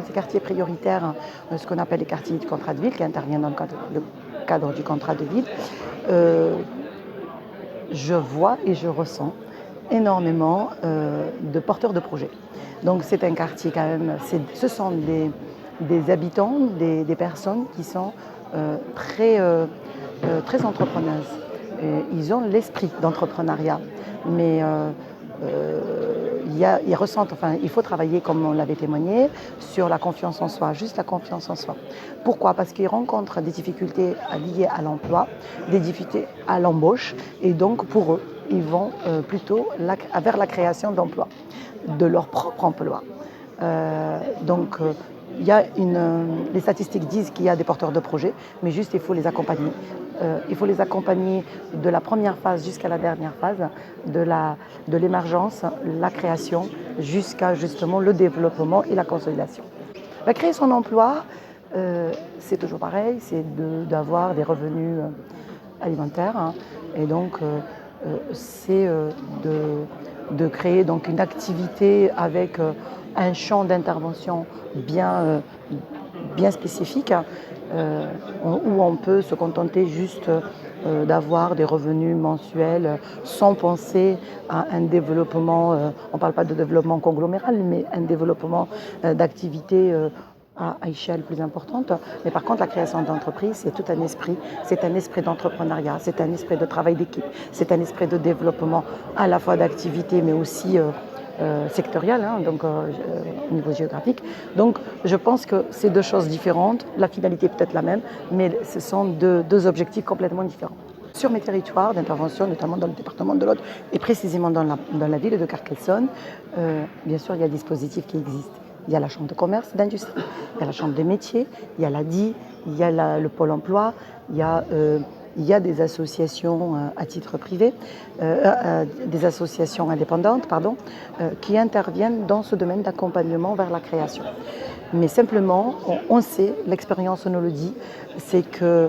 de ces quartiers prioritaires, ce qu'on appelle les quartiers du contrat de ville, qui interviennent dans le cadre du contrat de ville, je vois et je ressens énormément de porteurs de projets. Donc c'est un quartier quand même, ce sont des habitants, des personnes qui sont très entrepreneuses. Ils ont l'esprit d'entrepreneuriat, mais ils ressentent, enfin, il faut travailler, comme on l'avait témoigné, sur la confiance en soi, juste la confiance en soi. Pourquoi? Parce qu'ils rencontrent des difficultés liées à l'emploi, des difficultés à l'embauche, et donc pour eux, ils vont plutôt vers la création d'emplois, de leur propre emploi. Les statistiques disent qu'il y a des porteurs de projets, mais juste il faut les accompagner. Il faut les accompagner de la première phase jusqu'à la dernière phase, de l'émergence, la création, jusqu'à justement le développement et la consolidation. Créer son emploi, c'est toujours pareil, c'est d'avoir des revenus alimentaires, hein, et donc c'est de créer donc une activité avec un champ d'intervention bien spécifique, où on peut se contenter juste d'avoir des revenus mensuels sans penser à un développement, on ne parle pas de développement congloméral, mais un développement d'activité à échelle plus importante. Mais par contre, la création d'entreprise, c'est tout un esprit. C'est un esprit d'entrepreneuriat, c'est un esprit de travail d'équipe, c'est un esprit de développement à la fois d'activité, mais aussi sectorielle, hein, donc au niveau géographique. Donc je pense que c'est deux choses différentes. La finalité est peut-être la même, mais ce sont deux objectifs complètement différents. Sur mes territoires d'intervention, notamment dans le département de l'Aude et précisément dans la ville de Carcassonne, bien sûr, il y a des dispositifs qui existent. Il y a la chambre de commerce et d'industrie, il y a la chambre des métiers, il y a l'ADI, il y a le pôle emploi, il y a des associations à titre privé, des associations indépendantes, qui interviennent dans ce domaine d'accompagnement vers la création. Mais simplement, on sait, l'expérience nous le dit, c'est que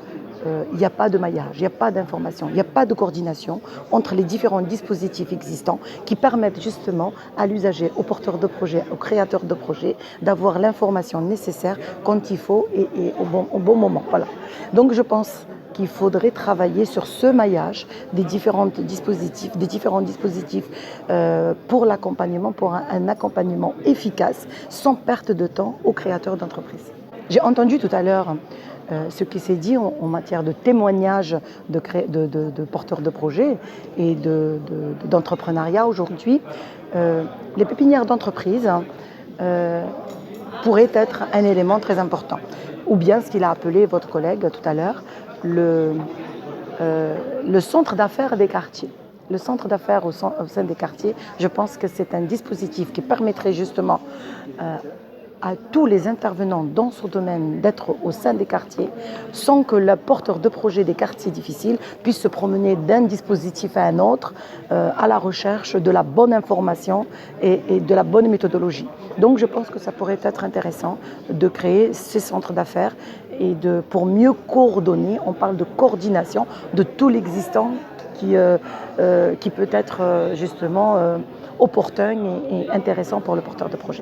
il n'y a pas de maillage, il n'y a pas d'information, il n'y a pas de coordination entre les différents dispositifs existants qui permettent justement à l'usager, aux porteurs de projet, aux créateurs de projets, d'avoir l'information nécessaire quand il faut et au bon moment. Voilà. Donc je pense qu'il faudrait travailler sur ce maillage des différents dispositifs pour l'accompagnement, pour un accompagnement efficace, sans perte de temps aux créateurs d'entreprises. J'ai entendu tout à l'heure ce qui s'est dit en matière de témoignage de porteurs de projets et d'entrepreneuriat aujourd'hui. Les pépinières d'entreprise pourraient être un élément très important. Ou bien ce qu'il a appelé votre collègue tout à l'heure, le centre d'affaires des quartiers. Le centre d'affaires au sein des quartiers, je pense que c'est un dispositif qui permettrait justement à tous les intervenants dans ce domaine d'être au sein des quartiers sans que le porteur de projet des quartiers difficiles puisse se promener d'un dispositif à un autre à la recherche de la bonne information et de la bonne méthodologie. Donc je pense que ça pourrait être intéressant de créer ces centres d'affaires et pour mieux coordonner, on parle de coordination de tout l'existant qui peut être justement opportun et intéressant pour le porteur de projet.